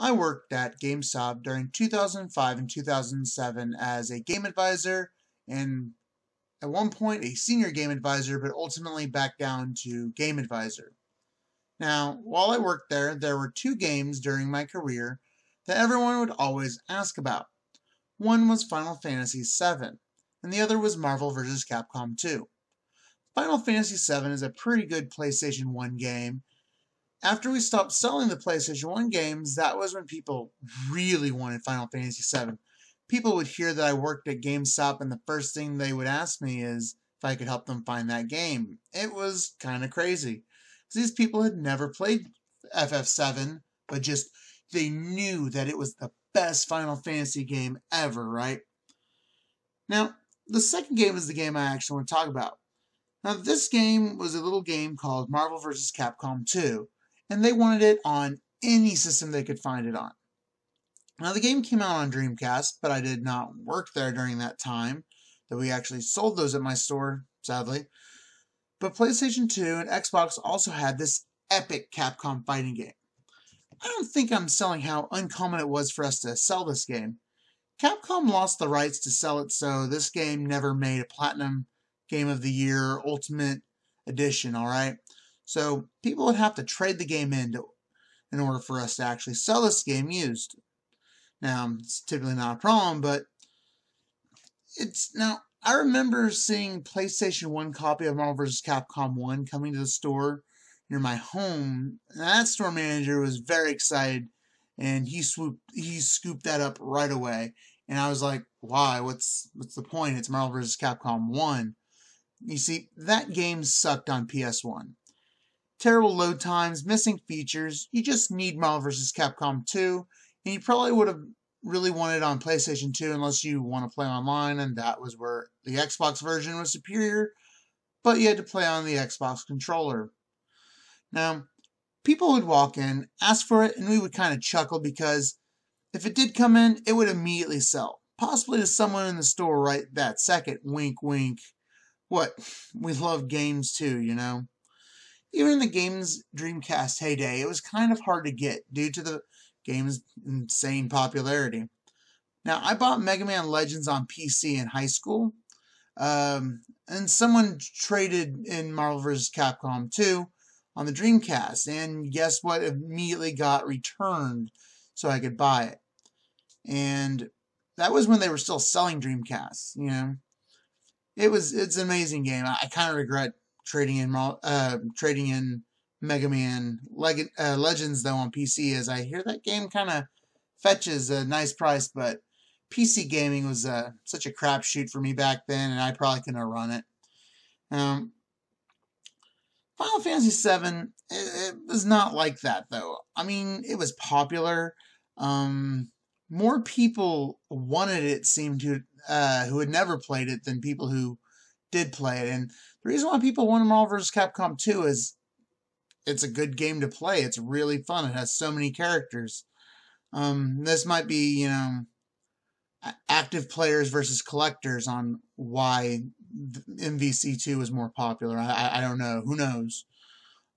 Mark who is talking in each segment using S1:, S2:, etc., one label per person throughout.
S1: I worked at GameStop during 2005 and 2007 as a game advisor and at one point a senior game advisor, but ultimately back down to game advisor. Now, while I worked there, there were two games during my career that everyone would always ask about. One was Final Fantasy VII, and the other was Marvel vs. Capcom 2. Final Fantasy VII is a pretty good PlayStation 1 game. After we stopped selling the PlayStation 1 games, that was when people really wanted Final Fantasy VII. People would hear that I worked at GameStop, and the first thing they would ask me is if I could help them find that game. It was kind of crazy. These people had never played FF7, but just they knew that it was the best Final Fantasy game ever, right? Now, the second game is the game I actually want to talk about. Now, this game was a little game called Marvel vs. Capcom 2, and they wanted it on any system they could find it on. Now, the game came out on Dreamcast, but I did not work there during that time, that we actually sold those at my store, sadly. But PlayStation 2 and Xbox also had this epic Capcom fighting game. I don't think I'm selling how uncommon it was for us to sell this game. Capcom lost the rights to sell it, so this game never made a Platinum Game of the Year Ultimate Edition, alright? So people would have to trade the game in order for us to actually sell this game used. Now, it's typically not a problem, but now, I remember seeing PlayStation 1 copy of Marvel vs. Capcom 1 coming to the store near my home, and that store manager was very excited, and he scooped that up right away. And I was like, why? What's the point? It's Marvel vs. Capcom 1. You see, that game sucked on PS1. Terrible load times, missing features. You just need Marvel vs. Capcom 2, and you probably would have really wanted it on PlayStation 2 unless you want to play online, and that was where the Xbox version was superior, but you had to play on the Xbox controller. Now, people would walk in, ask for it, and we would kind of chuckle because if it did come in, it would immediately sell. Possibly to someone in the store right that second. Wink, wink. What? We love games too, you know? Even in the game's Dreamcast heyday, it was kind of hard to get due to the game's insane popularity. Now, I bought Mega Man Legends on PC in high school, and someone traded in Marvel vs. Capcom 2 on the Dreamcast, and guess what? It immediately got returned so I could buy it. And that was when they were still selling Dreamcasts, you know. It's an amazing game. I kind of regret trading in Mega Man Legends though on PC, as I hear that game kind of fetches a nice price, but PC gaming was such a crapshoot for me back then, and I probably couldn't have run it. Final Fantasy VII, it was not like that though. I mean, it was popular. More people wanted it, seemed to, who had never played it than people who did play it. And the reason why people wanted Marvel vs. Capcom 2 is it's a good game to play. It's really fun. It has so many characters. This might be, you know, active players versus collectors on why MVC2 is more popular. I don't know. Who knows?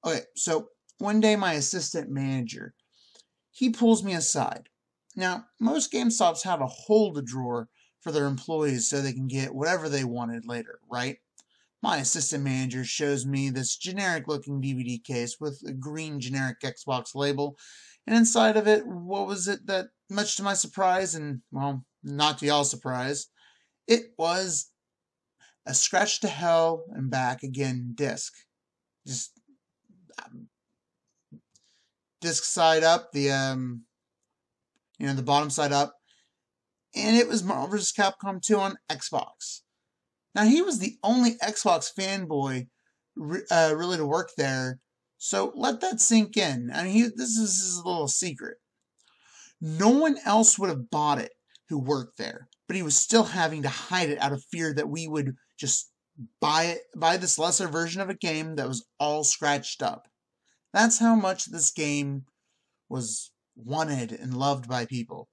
S1: Okay, so one day my assistant manager, he pulls me aside. Now, most GameStops have a hold drawer for their employees so they can get whatever they wanted later, right? My assistant manager shows me this generic-looking DVD case with a green generic Xbox label, and inside of it, what was it that, much to my surprise, and, well, not to y'all's surprise, it was a Scratch to Hell and Back Again disc. Just disc side up, the bottom side up, and it was Marvel vs. Capcom 2 on Xbox. Now, he was the only Xbox fanboy really to work there, so let that sink in. I mean, this is his little secret. No one else would have bought it who worked there, but he was still having to hide it out of fear that we would just buy this lesser version of a game that was all scratched up. That's how much this game was wanted and loved by people.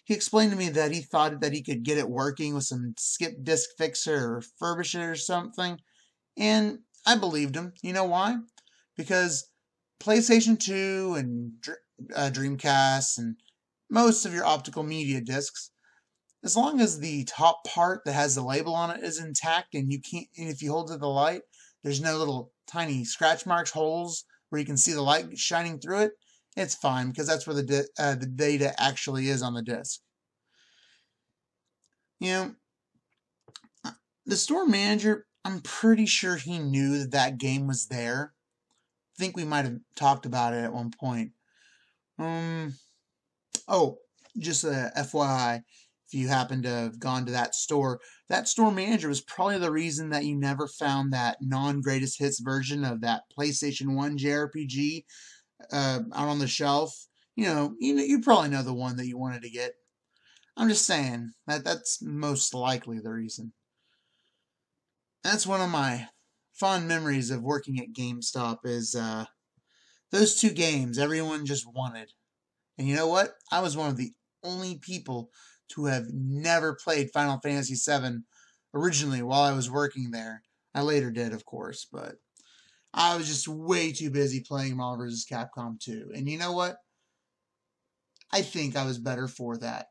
S1: He explained to me that he thought that he could get it working with some skip disk fixer or refurbish it or something, and I believed him. You know why? Because PlayStation 2 and Dreamcast and most of your optical media discs, as long as the top part that has the label on it is intact and if you hold to the light, there's no little tiny scratch marks, holes where you can see the light shining through it, it's fine because that's where the data actually is on the disc. You know, the store manager, I'm pretty sure he knew that that game was there. I think we might have talked about it at one point. Oh, just a FYI, if you happen to have gone to that store manager was probably the reason that you never found that non-greatest hits version of that PlayStation 1 JRPG out on the shelf. You probably know the one that you wanted to get. I'm just saying that's most likely the reason. That's one of my fond memories of working at GameStop is those two games everyone just wanted. And you know what? I was one of the only people to have never played Final Fantasy VII originally while I was working there. I later did, of course, but I was just way too busy playing Marvel vs. Capcom 2. And you know what? I think I was better for that.